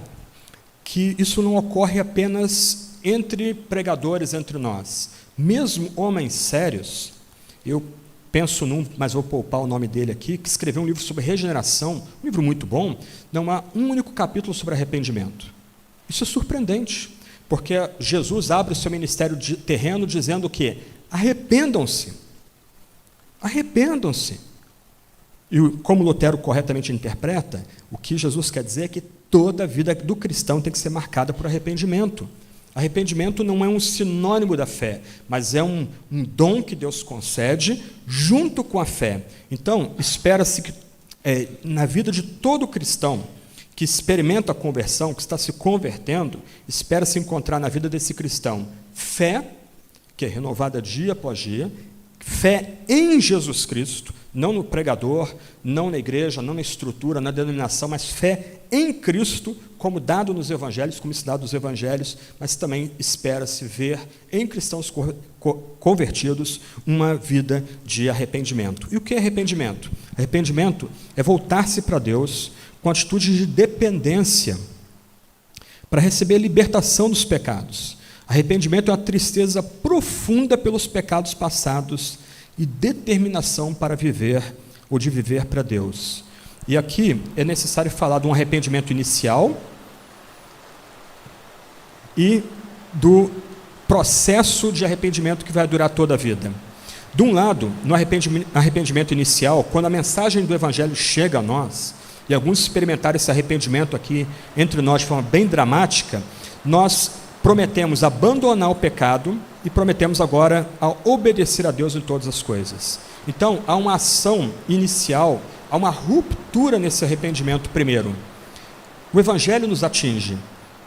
Speaker 1: que isso não ocorre apenas entre pregadores, entre nós. Mesmo homens sérios, eu penso num, mas vou poupar o nome dele aqui, que escreveu um livro sobre regeneração, um livro muito bom, não há um único capítulo sobre arrependimento. Isso é surpreendente, porque Jesus abre o seu ministério terreno dizendo o quê? Arrependam-se. Arrependam-se. E como Lutero corretamente interpreta, o que Jesus quer dizer é que toda a vida do cristão tem que ser marcada por arrependimento. Arrependimento não é um sinônimo da fé, mas é um dom que Deus concede junto com a fé. Então, espera-se que na vida de todo cristão que experimenta a conversão, que está se convertendo, espera-se encontrar na vida desse cristão fé, que é renovada dia após dia, fé em Jesus Cristo, não no pregador, não na igreja, não na estrutura, na denominação, mas fé em Cristo, como dado nos evangelhos, como ensinado nos evangelhos, mas também espera-se ver em cristãos convertidos uma vida de arrependimento. E o que é arrependimento? Arrependimento é voltar-se para Deus com atitude de dependência para receber a libertação dos pecados. Arrependimento é uma tristeza profunda pelos pecados passados e determinação para viver ou de viver para Deus. E aqui é necessário falar de um arrependimento inicial e do processo de arrependimento que vai durar toda a vida. De um lado, no arrependimento inicial, quando a mensagem do Evangelho chega a nós, e alguns experimentaram esse arrependimento aqui entre nós de forma bem dramática, nós prometemos abandonar o pecado e prometemos agora a obedecer a Deus em todas as coisas. Então, há uma ação inicial, há uma ruptura nesse arrependimento primeiro. O Evangelho nos atinge,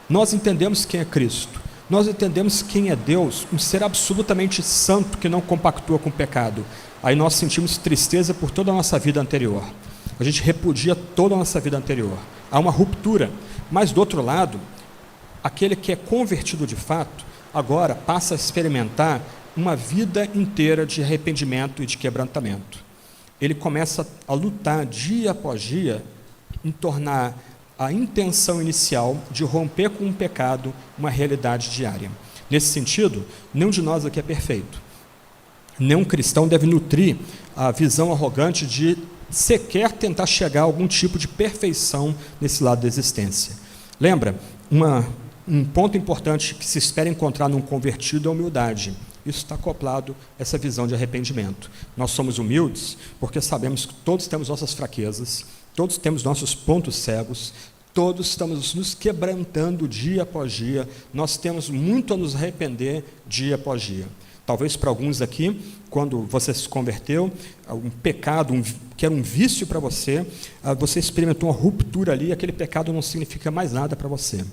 Speaker 1: Nós entendemos quem é Cristo. Nós entendemos quem é Deus, um ser absolutamente santo que não compactua com o pecado. Aí nós sentimos tristeza por toda a nossa vida anterior. A gente repudia toda a nossa vida anterior. Há uma ruptura. Mas, do outro lado, aquele que é convertido de fato, agora passa a experimentar uma vida inteira de arrependimento e de quebrantamento. Ele começa a lutar dia após dia em tornar a intenção inicial de romper com o pecado uma realidade diária. Nesse sentido, nenhum de nós aqui é perfeito. Nenhum cristão deve nutrir a visão arrogante de sequer tentar chegar a algum tipo de perfeição nesse lado da existência. Lembra, um ponto importante que se espera encontrar num convertido é a humildade. Isso está acoplado a essa visão de arrependimento. Nós somos humildes porque sabemos que todos temos nossas fraquezas, todos temos nossos pontos cegos, todos estamos nos quebrantando dia após dia, nós temos muito a nos arrepender dia após dia. Talvez para alguns aqui, quando você se converteu, um pecado, que era um vício para você, você experimentou uma ruptura ali, aquele pecado não significa mais nada para você.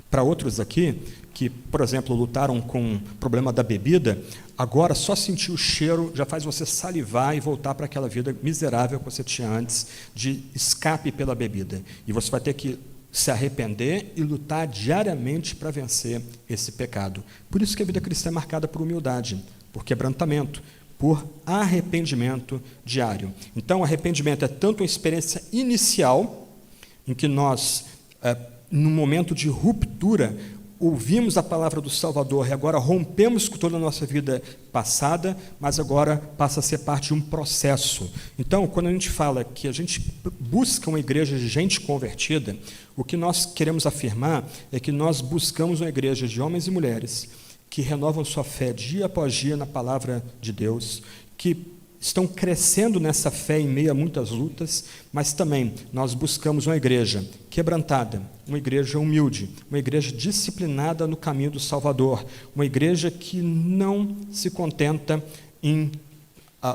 Speaker 1: Para outros aqui, que, por exemplo, lutaram com o problema da bebida, agora só sentir o cheiro já faz você salivar e voltar para aquela vida miserável que você tinha antes, de escape pela bebida. E você vai ter que se arrepender e lutar diariamente para vencer esse pecado. Por isso que a vida cristã é marcada por humildade, por quebrantamento, por arrependimento diário. Então, o arrependimento é tanto uma experiência inicial, em que nós, num momento de ruptura, ouvimos a palavra do Salvador e agora rompemos com toda a nossa vida passada, mas agora passa a ser parte de um processo. Então, quando a gente fala que a gente busca uma igreja de gente convertida, o que nós queremos afirmar é que nós buscamos uma igreja de homens e mulheres que renovam sua fé dia após dia na palavra de Deus, que estão crescendo nessa fé em meio a muitas lutas, mas também nós buscamos uma igreja quebrantada, uma igreja humilde, uma igreja disciplinada no caminho do Salvador, uma igreja que não se contenta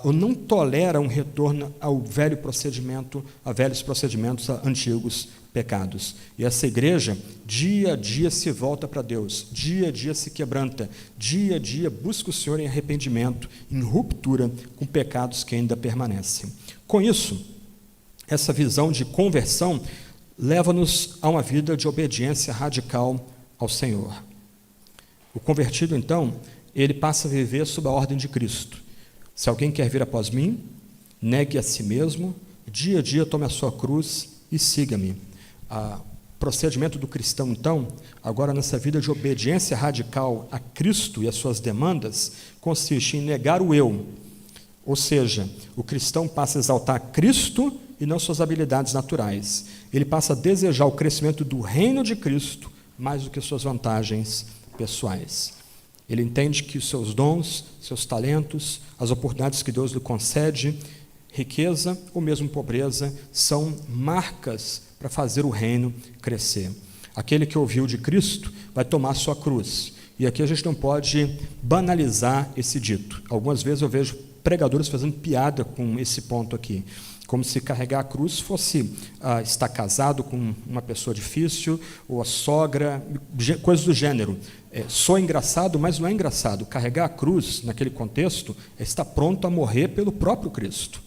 Speaker 1: ou não tolera um retorno ao velho procedimento, a velhos procedimentos, a antigos pecados. E essa igreja, dia a dia, se volta para Deus, dia a dia se quebranta, dia a dia busca o Senhor em arrependimento, em ruptura com pecados que ainda permanecem. Com isso, essa visão de conversão leva-nos a uma vida de obediência radical ao Senhor. O convertido, então, ele passa a viver sob a ordem de Cristo. Se alguém quer vir após mim, negue a si mesmo, dia a dia tome a sua cruz e siga-me. O procedimento do cristão, então, agora nessa vida de obediência radical a Cristo e as suas demandas, consiste em negar o eu. Ou seja, o cristão passa a exaltar Cristo e não suas habilidades naturais. Ele passa a desejar o crescimento do reino de Cristo mais do que suas vantagens pessoais. Ele entende que os seus dons, seus talentos, as oportunidades que Deus lhe concede, riqueza ou mesmo pobreza, são marcas para fazer o reino crescer. Aquele que ouviu de Cristo vai tomar sua cruz. E aqui a gente não pode banalizar esse dito. Algumas vezes eu vejo pregadores fazendo piada com esse ponto aqui, como se carregar a cruz fosse estar casado com uma pessoa difícil, ou a sogra, coisas do gênero. Só engraçado, mas não é engraçado. Carregar a cruz, naquele contexto, é estar pronto a morrer pelo próprio Cristo.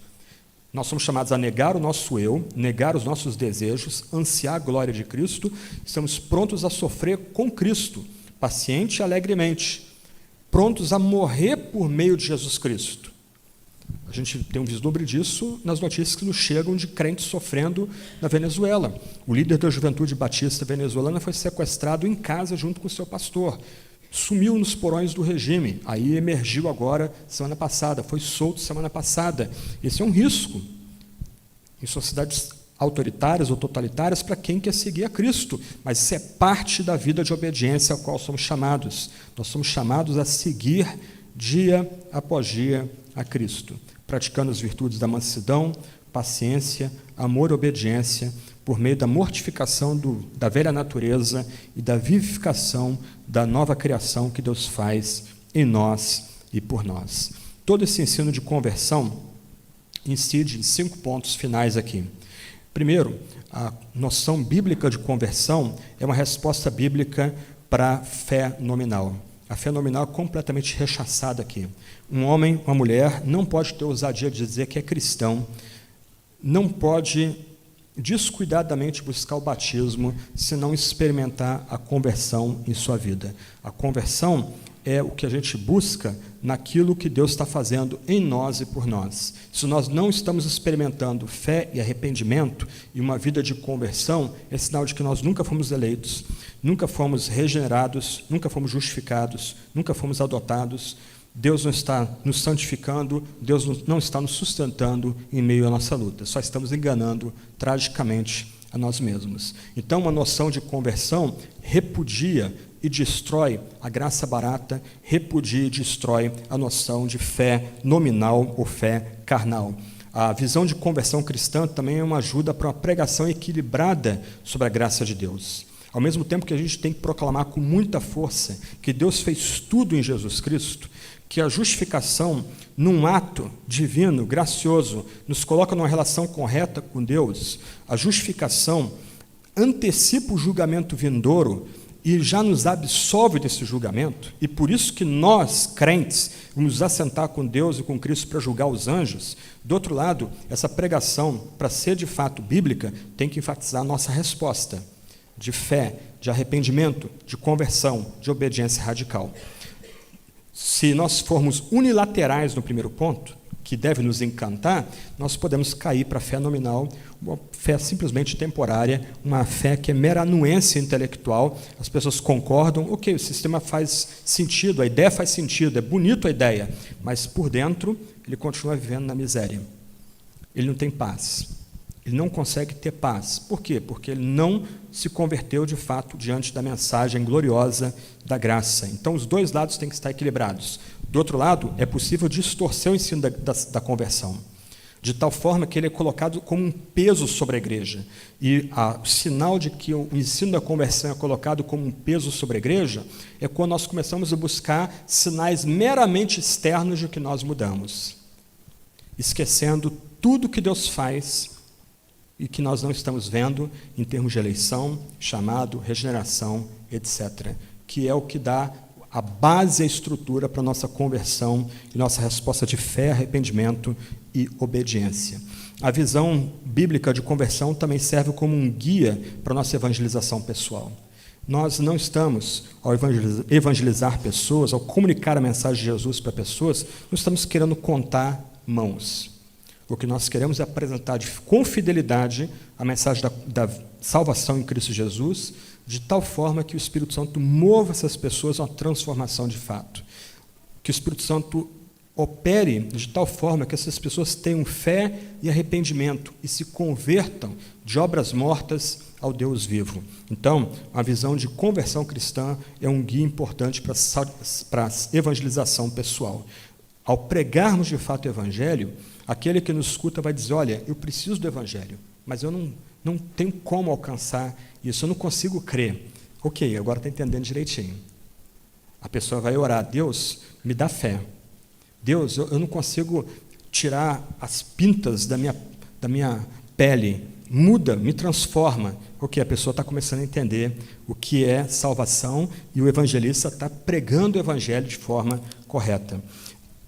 Speaker 1: Nós somos chamados a negar o nosso eu, negar os nossos desejos, ansiar a glória de Cristo, estamos prontos a sofrer com Cristo, paciente e alegremente, prontos a morrer por meio de Jesus Cristo. A gente tem um vislumbre disso nas notícias que nos chegam de crentes sofrendo na Venezuela. O líder da juventude batista venezuelana foi sequestrado em casa junto com o seu pastor. Sumiu nos porões do regime. Aí emergiu agora, semana passada. Foi solto semana passada. Esse é um risco em sociedades autoritárias ou totalitárias para quem quer seguir a Cristo. Mas isso é parte da vida de obediência ao qual somos chamados. Nós somos chamados a seguir dia após dia a Cristo, praticando as virtudes da mansidão, paciência, amor e obediência, por meio da mortificação da velha natureza e da vivificação da nova criação que Deus faz em nós e por nós. Todo esse ensino de conversão incide em 5 pontos finais aqui. Primeiro, a noção bíblica de conversão é uma resposta bíblica para a fé nominal. A fé nominal é completamente rechaçada aqui. Um homem, uma mulher, não pode ter ousadia de dizer que é cristão, não pode descuidadamente buscar o batismo se não experimentar a conversão em sua vida. A conversão é o que a gente busca naquilo que Deus está fazendo em nós e por nós. Se nós não estamos experimentando fé e arrependimento e uma vida de conversão, é sinal de que nós nunca fomos eleitos, nunca fomos regenerados, nunca fomos justificados, nunca fomos adotados. Deus não está nos santificando, Deus não está nos sustentando em meio à nossa luta. Só estamos enganando tragicamente a nós mesmos. Então, uma noção de conversão repudia e destrói a graça barata, repudia e destrói a noção de fé nominal ou fé carnal. A visão de conversão cristã também é uma ajuda para uma pregação equilibrada sobre a graça de Deus. Ao mesmo tempo que a gente tem que proclamar com muita força que Deus fez tudo em Jesus Cristo, que a justificação, num ato divino, gracioso, nos coloca numa relação correta com Deus, a justificação antecipa o julgamento vindouro e já nos absolve desse julgamento, e por isso que nós, crentes, vamos nos assentar com Deus e com Cristo para julgar os anjos. Do outro lado, essa pregação, para ser de fato bíblica, tem que enfatizar a nossa resposta de fé, de arrependimento, de conversão, de obediência radical. Se nós formos unilaterais no primeiro ponto, que deve nos encantar, nós podemos cair para a fé nominal, uma fé simplesmente temporária, uma fé que é mera anuência intelectual. As pessoas concordam, ok, o sistema faz sentido, a ideia faz sentido, é bonito a ideia, mas por dentro ele continua vivendo na miséria. Ele não tem paz. Ele não consegue ter paz. Por quê? Porque ele não se converteu de fato diante da mensagem gloriosa da graça. Então, os dois lados têm que estar equilibrados. Do outro lado, é possível distorcer o ensino da conversão, de tal forma que ele é colocado como um peso sobre a igreja. E o sinal de que o ensino da conversão é colocado como um peso sobre a igreja é quando nós começamos a buscar sinais meramente externos de que nós mudamos, esquecendo tudo que Deus faz e que nós não estamos vendo em termos de eleição, chamado, regeneração, etc., que é o que dá a base e a estrutura para a nossa conversão e nossa resposta de fé, arrependimento e obediência. A visão bíblica de conversão também serve como um guia para a nossa evangelização pessoal. Nós não estamos, ao evangelizar pessoas, ao comunicar a mensagem de Jesus para pessoas, não estamos querendo contar mãos. O que nós queremos é apresentar com fidelidade a mensagem da salvação em Cristo Jesus, de tal forma que o Espírito Santo mova essas pessoas a uma transformação de fato. Que o Espírito Santo opere de tal forma que essas pessoas tenham fé e arrependimento e se convertam de obras mortas ao Deus vivo. Então, a visão de conversão cristã é um guia importante para a evangelização pessoal. Ao pregarmos de fato o Evangelho, aquele que nos escuta vai dizer, olha, eu preciso do Evangelho, mas eu não tenho como alcançar isso, eu não consigo crer. Ok, agora está entendendo direitinho. A pessoa vai orar, Deus, me dá fé. Deus, eu não consigo tirar as pintas da minha pele, muda, me transforma. Ok, a pessoa está começando a entender o que é salvação e o evangelista está pregando o Evangelho de forma correta.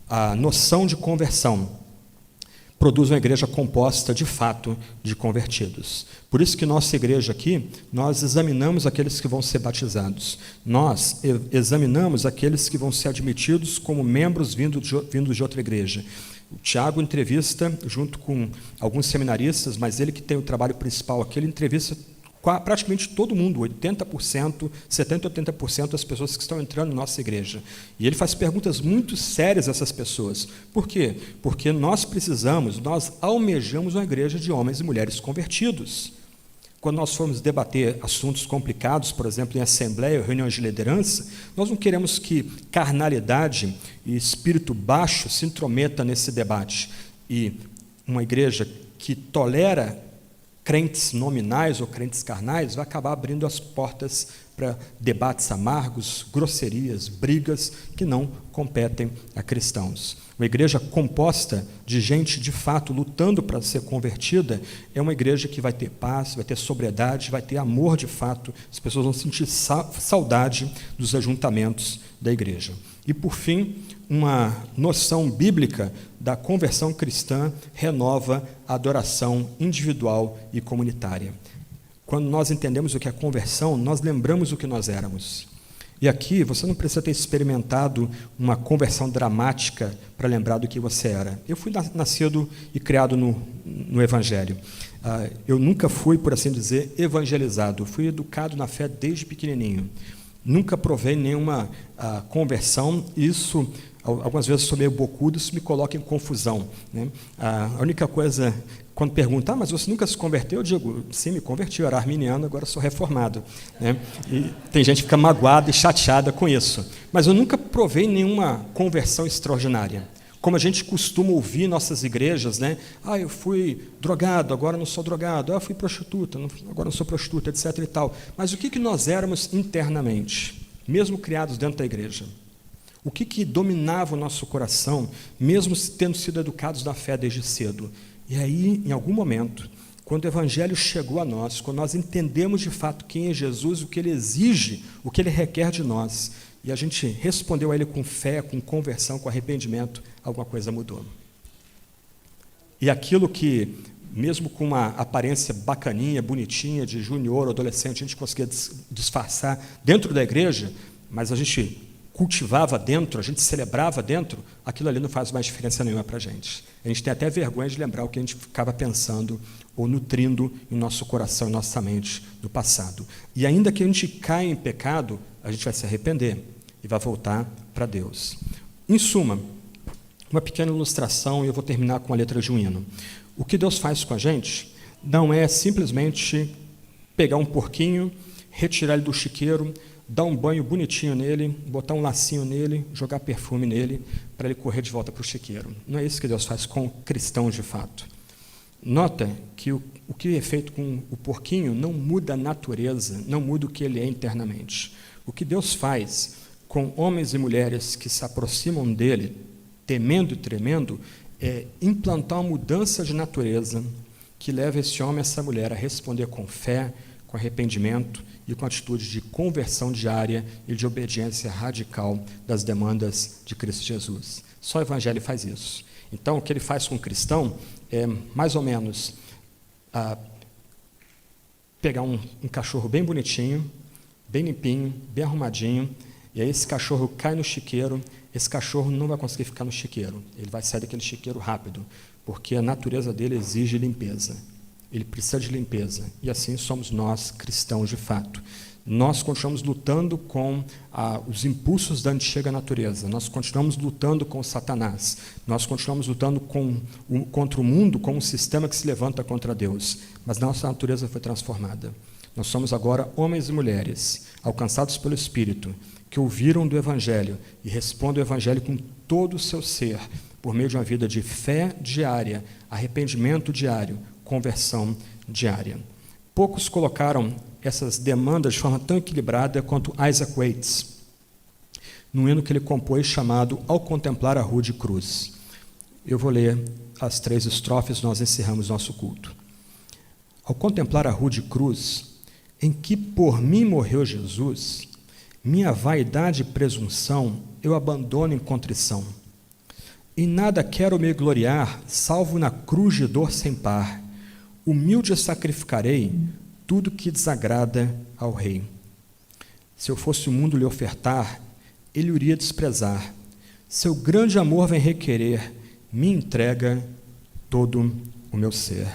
Speaker 1: A noção de conversão produz uma igreja composta, de fato, de convertidos. Por isso que nossa igreja aqui, nós examinamos aqueles que vão ser batizados. Nós examinamos aqueles que vão ser admitidos como membros vindos de outra igreja. O Tiago entrevista, junto com alguns seminaristas, mas ele que tem o trabalho principal aqui, ele entrevista praticamente todo mundo, 80%, 70%, 80% das pessoas que estão entrando na nossa igreja. E ele faz perguntas muito sérias a essas pessoas. Por quê? Porque nós almejamos uma igreja de homens e mulheres convertidos. Quando nós formos debater assuntos complicados, por exemplo, em assembleia, reuniões de liderança, nós não queremos que carnalidade e espírito baixo se intrometa nesse debate. E uma igreja que tolera crentes nominais ou crentes carnais, vai acabar abrindo as portas para debates amargos, grosserias, brigas que não competem a cristãos. Uma igreja composta de gente, de fato, lutando para ser convertida, é uma igreja que vai ter paz, vai ter sobriedade, vai ter amor de fato, as pessoas vão sentir saudade dos ajuntamentos da igreja. E, por fim, uma noção bíblica da conversão cristã renova a adoração individual e comunitária. Quando nós entendemos o que é conversão, nós lembramos o que nós éramos. E aqui, você não precisa ter experimentado uma conversão dramática para lembrar do que você era. Eu fui nascido e criado no Evangelho. Eu nunca fui, por assim dizer, evangelizado. Fui educado na fé desde pequenininho. Nunca provei nenhuma conversão. Isso, algumas vezes, sou meio bocudo, isso me coloca em confusão, né? A única coisa, quando perguntam, mas você nunca se converteu? Eu digo, sim, me converti, eu era arminiano, agora sou reformado, né? E tem gente que fica magoada e chateada com isso. Mas eu nunca provei nenhuma conversão extraordinária. Como a gente costuma ouvir em nossas igrejas, né? Eu fui drogado, agora não sou drogado. Eu fui prostituta, agora não sou prostituta, etc. e tal. Mas o que nós éramos internamente, mesmo criados dentro da igreja? O que dominava o nosso coração, mesmo tendo sido educados na fé desde cedo? E aí, em algum momento, quando o Evangelho chegou a nós, quando nós entendemos de fato quem é Jesus, o que Ele exige, o que Ele requer de nós, e a gente respondeu a Ele com fé, com conversão, com arrependimento, alguma coisa mudou. E aquilo que, mesmo com uma aparência bacaninha, bonitinha, de junior, adolescente, a gente conseguia disfarçar dentro da igreja, mas a gente cultivava dentro, a gente celebrava dentro, aquilo ali não faz mais diferença nenhuma para a gente. A gente tem até vergonha de lembrar o que a gente ficava pensando ou nutrindo em nosso coração, em nossa mente, no passado. E ainda que a gente caia em pecado, a gente vai se arrepender e vai voltar para Deus. Em suma, uma pequena ilustração, e eu vou terminar com a letra de um hino. O que Deus faz com a gente não é simplesmente pegar um porquinho, retirar ele do chiqueiro, dar um banho bonitinho nele, botar um lacinho nele, jogar perfume nele, para ele correr de volta para o chiqueiro. Não é isso que Deus faz com cristãos de fato. Nota que o que é feito com o porquinho não muda a natureza, não muda o que ele é internamente. O que Deus faz com homens e mulheres que se aproximam dele, temendo e tremendo, é implantar uma mudança de natureza que leva esse homem e essa mulher a responder com fé, com arrependimento e com atitude de conversão diária e de obediência radical das demandas de Cristo Jesus. Só o Evangelho faz isso. Então, o que ele faz com o cristão é, mais ou menos, pegar um cachorro bem bonitinho, bem limpinho, bem arrumadinho, e aí esse cachorro cai no chiqueiro, esse cachorro não vai conseguir ficar no chiqueiro, ele vai sair daquele chiqueiro rápido, porque a natureza dele exige limpeza. Ele precisa de limpeza, e assim somos nós, cristãos de fato. Nós continuamos lutando com os impulsos da antiga natureza, nós continuamos lutando com Satanás, nós continuamos lutando contra o mundo, com um sistema que se levanta contra Deus, mas nossa natureza foi transformada. Nós somos agora homens e mulheres, alcançados pelo Espírito, que ouviram do Evangelho e respondem ao Evangelho com todo o seu ser, por meio de uma vida de fé diária, arrependimento diário, conversão diária. Poucos colocaram essas demandas de forma tão equilibrada quanto Isaac Watts, num hino que ele compôs chamado Ao Contemplar a Rude Cruz. Eu vou ler as 3 estrofes, nós encerramos nosso culto. Ao contemplar a rude cruz, em que por mim morreu Jesus, minha vaidade e presunção eu abandono em contrição. Em nada quero me gloriar, salvo na cruz de dor sem par. Humilde sacrificarei tudo que desagrada ao Rei. Se eu fosse o mundo lhe ofertar, ele o iria desprezar. Seu grande amor vem requerer, me entrega todo o meu ser.